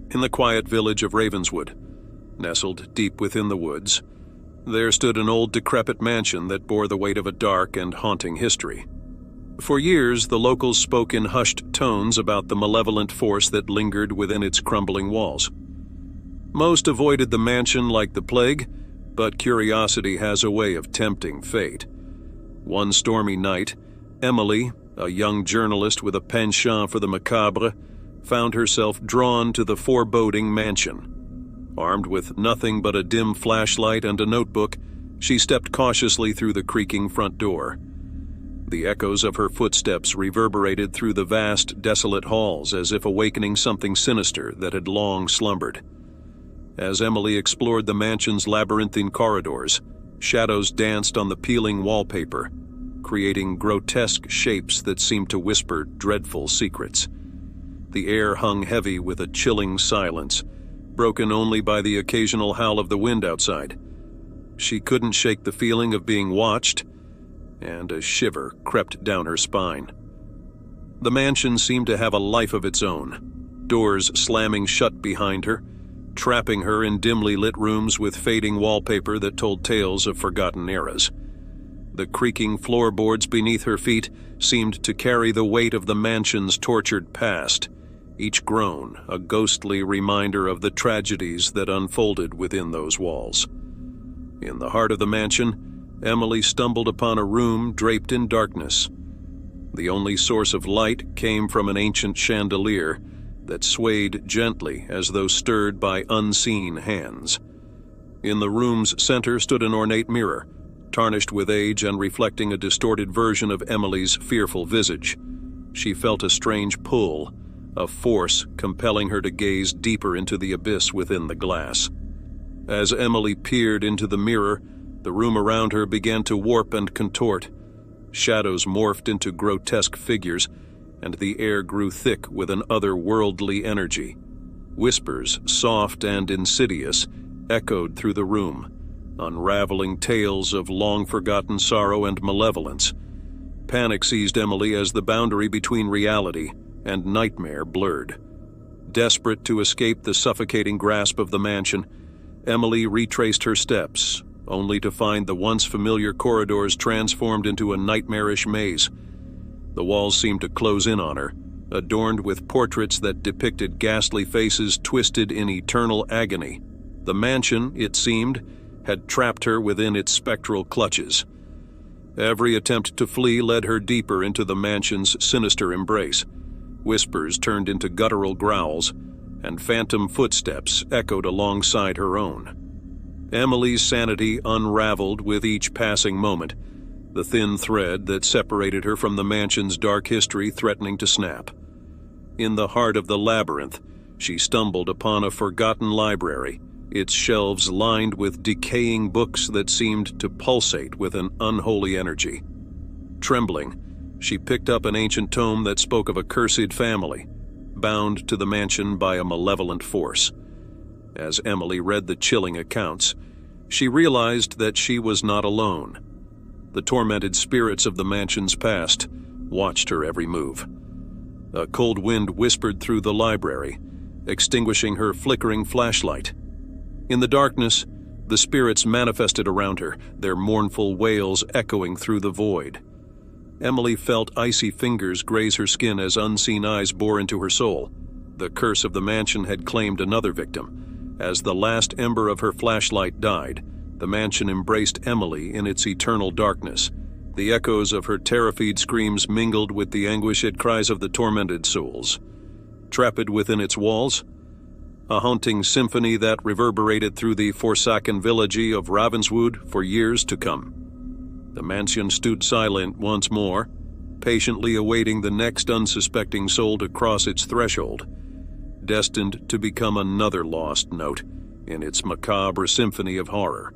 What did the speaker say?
In the quiet village of Ravenswood, nestled deep within the woods, there stood an old decrepit mansion that bore the weight of a dark and haunting history. For years, the locals spoke in hushed tones about the malevolent force that lingered within its crumbling walls. Most avoided the mansion like the plague, but curiosity has a way of tempting fate. One stormy night, Emily, a young journalist with a penchant for the macabre, found herself drawn to the foreboding mansion. Armed with nothing but a dim flashlight and a notebook, she stepped cautiously through the creaking front door. The echoes of her footsteps reverberated through the vast, desolate halls as if awakening something sinister that had long slumbered. As Emily explored the mansion's labyrinthine corridors, shadows danced on the peeling wallpaper, creating grotesque shapes that seemed to whisper dreadful secrets. The air hung heavy with a chilling silence, broken only by the occasional howl of the wind outside. She couldn't shake the feeling of being watched, and a shiver crept down her spine. The mansion seemed to have a life of its own, doors slamming shut behind her, trapping her in dimly lit rooms with fading wallpaper that told tales of forgotten eras. The creaking floorboards beneath her feet seemed to carry the weight of the mansion's tortured past, each groan a ghostly reminder of the tragedies that unfolded within those walls. In the heart of the mansion, Emily stumbled upon a room draped in darkness. The only source of light came from an ancient chandelier that swayed gently as though stirred by unseen hands. In the room's center stood an ornate mirror, tarnished with age and reflecting a distorted version of Emily's fearful visage. She felt a strange pull, a force compelling her to gaze deeper into the abyss within the glass. As Emily peered into the mirror, the room around her began to warp and contort. Shadows morphed into grotesque figures, and the air grew thick with an otherworldly energy. Whispers, soft and insidious, echoed through the room, unraveling tales of long-forgotten sorrow and malevolence. Panic seized Emily as the boundary between reality and nightmare blurred. Desperate to escape the suffocating grasp of the mansion, Emily retraced her steps, only to find the once familiar corridors transformed into a nightmarish maze. The walls seemed to close in on her, adorned with portraits that depicted ghastly faces twisted in eternal agony. The mansion, it seemed, had trapped her within its spectral clutches. Every attempt to flee led her deeper into the mansion's sinister embrace. Whispers turned into guttural growls, and phantom footsteps echoed alongside her own. Emily's sanity unraveled with each passing moment, the thin thread that separated her from the mansion's dark history threatening to snap. In the heart of the labyrinth, she stumbled upon a forgotten library, its shelves lined with decaying books that seemed to pulsate with an unholy energy. Trembling, she picked up an ancient tome that spoke of a cursed family, bound to the mansion by a malevolent force. As Emily read the chilling accounts, she realized that she was not alone. The tormented spirits of the mansion's past watched her every move. A cold wind whispered through the library, extinguishing her flickering flashlight. In the darkness, the spirits manifested around her, their mournful wails echoing through the void. Emily felt icy fingers graze her skin as unseen eyes bore into her soul. The curse of the mansion had claimed another victim. As the last ember of her flashlight died, the mansion embraced Emily in its eternal darkness. The echoes of her terrified screams mingled with the anguished cries of the tormented souls. Trapped within its walls, a haunting symphony that reverberated through the forsaken village of Ravenswood for years to come. The mansion stood silent once more, patiently awaiting the next unsuspecting soul to cross its threshold, destined to become another lost note in its macabre symphony of horror.